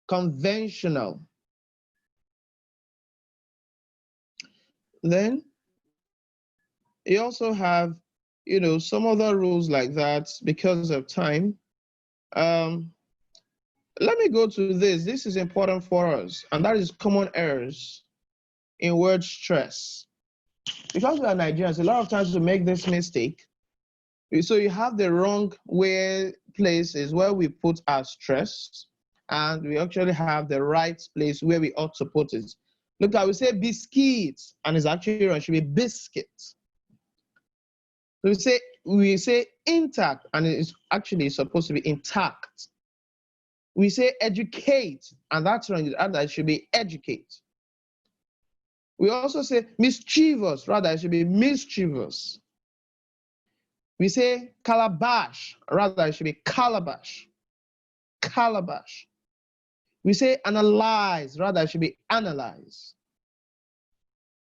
conventional. Then you also have, some other rules like that because of time. Let me go to this. This is important for us, and that is common errors in word stress. Because we are Nigerians, a lot of times we make this mistake. So you have the wrong places where we put our stress, and we actually have the right place where we ought to put it. Look, I will say biscuits, and it's actually wrong. It should be biscuits. So we say intact, and it's actually supposed to be intact. We say educate, and that's wrong. It should be educate. We also say mischievous, rather it should be mischievous. We say calabash, rather it should be calabash. Calabash. We say analyze, rather it should be analyze.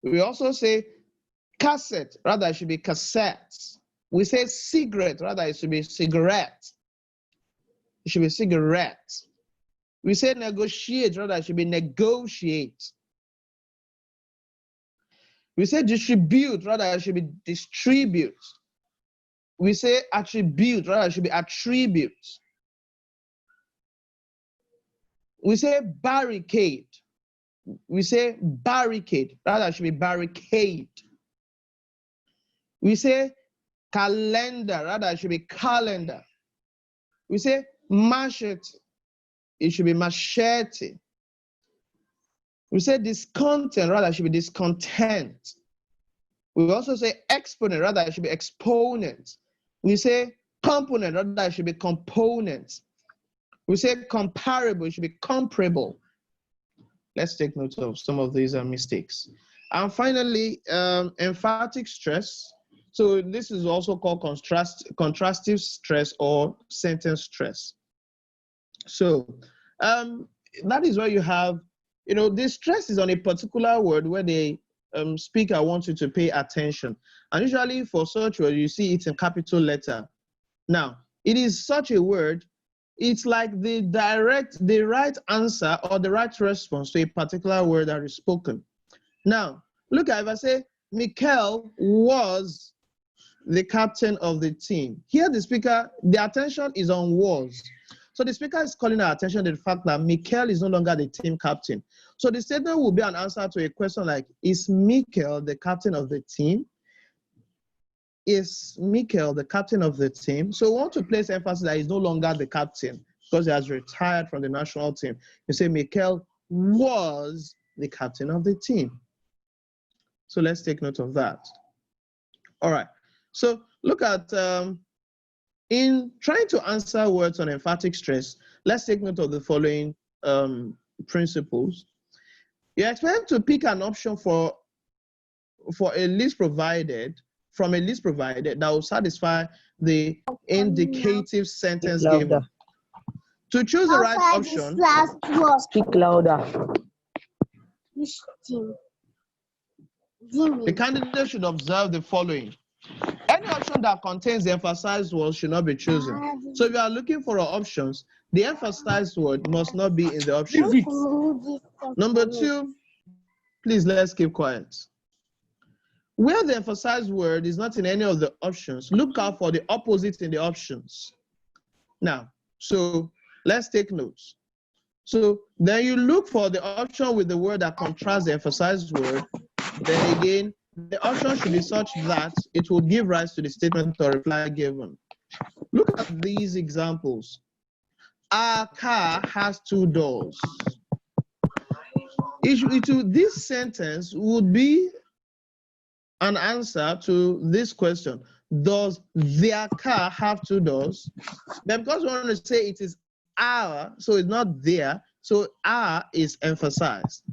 We also say cassette, rather it should be cassettes. We say cigarette, rather it should be cigarette. It should be cigarette. We say negotiate, rather it should be negotiate. We say distribute, rather it should be distribute. We say attribute, rather it should be attribute. We say barricade. We say barricade, rather it should be barricade. We say calendar, rather it should be calendar. We say machete, it should be machete. We say discontent, rather it should be discontent. We also say exponent, rather it should be exponent. We say component, rather it should be component. We say comparable, it should be comparable. Let's take note of some of these mistakes. And finally, emphatic stress. So this is also called contrastive stress or sentence stress. So that is where you have, the stress is on a particular word where the speaker wants you to pay attention. And usually for such word, you see it in capital letter. Now, it is such a word, it's like the right answer or the right response to a particular word that is spoken. Now, look at if I say, Mikel was the captain of the team. Here the speaker, the attention is on was. So the speaker is calling our attention to the fact that Mikel is no longer the team captain. So the statement will be an answer to a question like, is Mikel the captain of the team? Is Mikel the captain of the team? So we want to place emphasis that he's no longer the captain because he has retired from the national team. You say Mikel was the captain of the team. So let's take note of that. All right. So look at, in trying to answer words on emphatic stress, let's take note of the following principles. You're expected to pick an option for a list provided, from a list provided that will satisfy the indicative sentence given. To choose the right option, Speak louder. the candidate should observe the following. Any option that contains the emphasized word should not be chosen. So if you are looking for options, the emphasized word must not be in the option. Number two, please let's keep quiet. Where the emphasized word is not in any of the options, look out for the opposite in the options. Now, so let's take notes. So then you look for the option with the word that contrasts the emphasized word. Then again, the option should be such that it will give rise to the statement or reply given. Look at these examples. Our car has 2 doors. This sentence would be an answer to this question. Does their car have 2 doors? Then because we want to say it is our, so it's not there, So R is emphasized.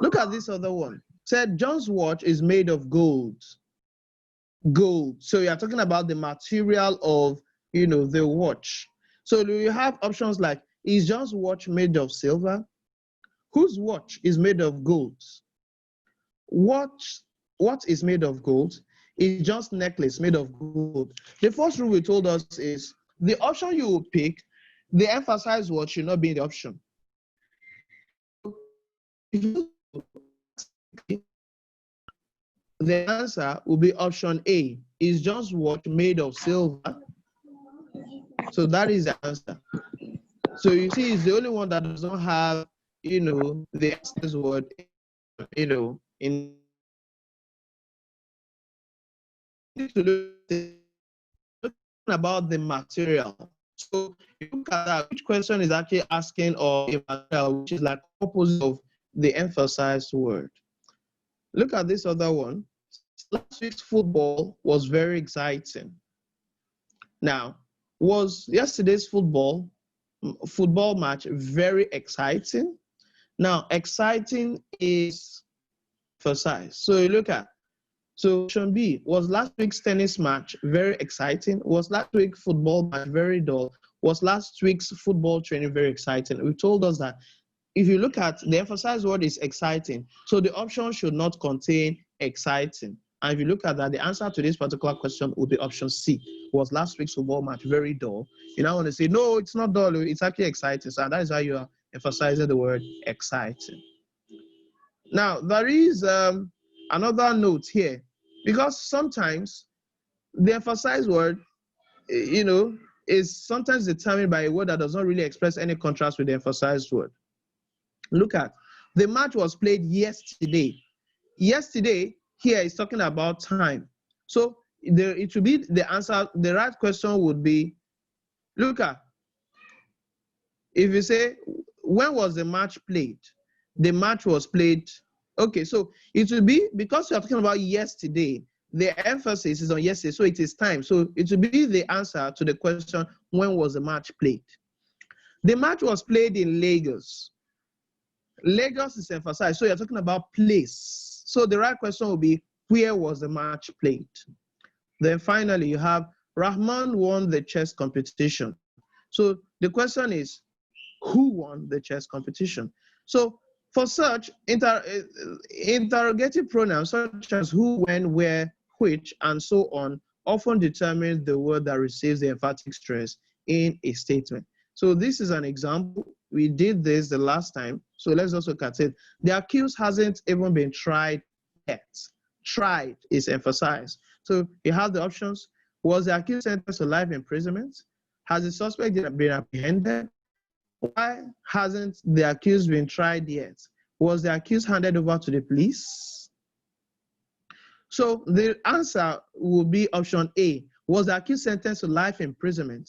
Look at this other one. Said John's watch is made of gold. Gold. So you are talking about the material of, the watch. So do you have options like, is John's watch made of silver? Whose watch is made of gold? What is made of gold? Is John's necklace made of gold? The first rule we told us is the option you will pick, the emphasized word should not be in the option. The answer will be option A. Is John's watch made of silver? So that is the answer. So you see, it's the only one that does not have, the emphasized word, in about the material. So you look at that, which question is actually asking of a material, which is like opposite of the emphasized word. Look at this other one. Last week's football was very exciting. Now, was yesterday's football match very exciting? Now, exciting is emphasized. So you look at, so option B, was last week's tennis match very exciting? Was last week's football match very dull? Was last week's football training very exciting? We told us that if you look at the emphasized word is exciting, so the option should not contain exciting. And if you look at that, the answer to this particular question would be option C. Was last week's football match very dull? You now want to say, no, it's not dull, it's actually exciting. So that is why you are emphasizing the word exciting. Now, there is another note here, because sometimes the emphasized word, is sometimes determined by a word that does not really express any contrast with the emphasized word. Look at, the match was played yesterday. Yesterday here is talking about time. So it should be the answer, the right question would be, look at, if you say, when was the match played? The match was played, okay, so it will be, because you're talking about yesterday, the emphasis is on yesterday, so it is time. So it will be the answer to the question, when was the match played? The match was played in Lagos. Lagos is emphasized, so you're talking about place. So the right question will be, where was the match played? Then finally, you have Rahman won the chess competition. So the question is, who won the chess competition? So for such interrogative pronouns such as who, when, where, which, and so on, often determine the word that receives the emphatic stress in a statement. So this is an example. We did this the last time. So let's also look at it. The accused hasn't even been tried yet. Tried is emphasized. So you have the options. Was the accused sentenced to life imprisonment? Has the suspect been apprehended? Why hasn't the accused been tried yet? Was the accused handed over to the police? So the answer will be option A. Was the accused sentenced to life imprisonment?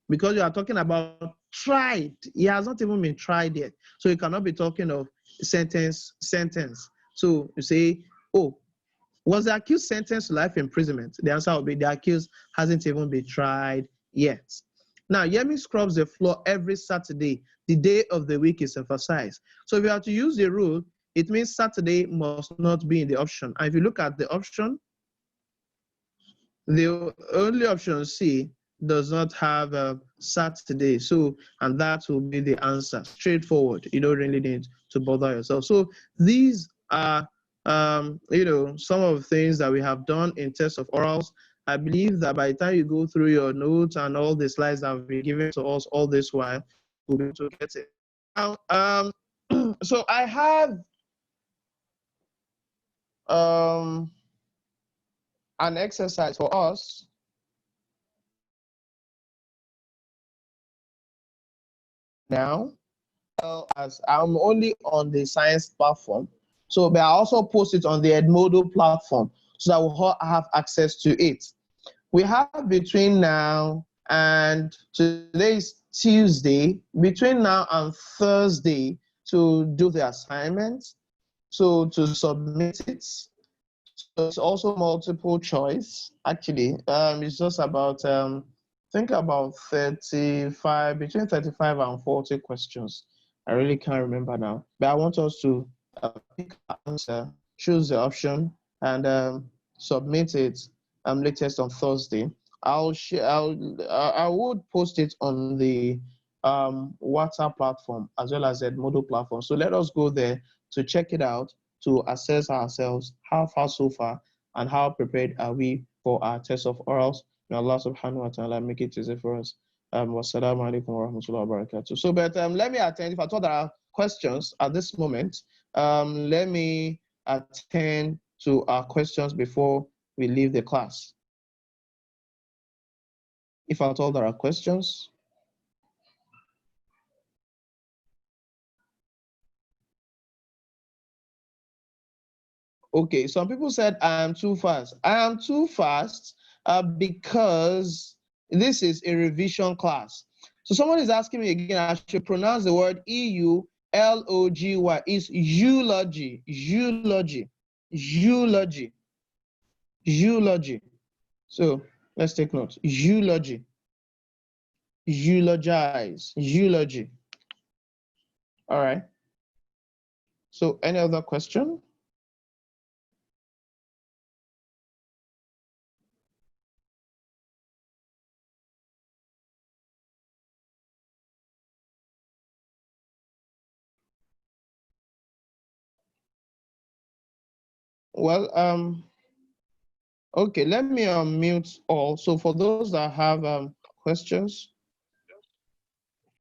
Because you are talking about tried. He has not even been tried yet. So you cannot be talking of sentence. So you say, oh, was the accused sentenced to life imprisonment? The answer will be the accused hasn't even been tried yet. Now, Yemi scrubs the floor every Saturday. The day of the week is emphasized. So if you have to use the rule, it means Saturday must not be in the option. And if you look at the option, the only option C does not have Saturday. So, and that will be the answer. Straightforward. You don't really need to bother yourself. So these are, some of the things that we have done in tests of orals. I believe that by the time you go through your notes and all the slides that have been given to us all this while, we'll be able to get it. Now, so I have an exercise for us. Now, as I'm only on the science platform, so but I also post it on the Edmodo platform so that we'll have access to it. We have between now and today's Tuesday, between now and Thursday to do the assignment, so to submit it. So it's also multiple choice. Actually, it's just about think about 35, between 35 and 40 questions. I really can't remember now. But I want us to pick our answer, choose the option, and submit it latest on Thursday. I would post it on the WhatsApp platform as well as Edmodo platform. So let us go there to check it out, to assess ourselves, how far so far, and how prepared are we for our test of orals. May Allah subhanahu wa ta'ala make it easy for us. Wassalamu alaikum wa rahmatullahi wa barakatuh. So, but let me attend. If I thought there are questions at this moment, let me attend to our questions before we leave the class. If at all there are questions. Okay, some people said I am too fast. I am too fast because this is a revision class. So someone is asking me again, I should pronounce the word E-U-L-O-G-Y. It's eulogy, eulogy, eulogy, eulogy. So let's take note. Eulogy, eulogize, eulogy. All right. So any other question? Well, okay, let me unmute all. So for those that have questions,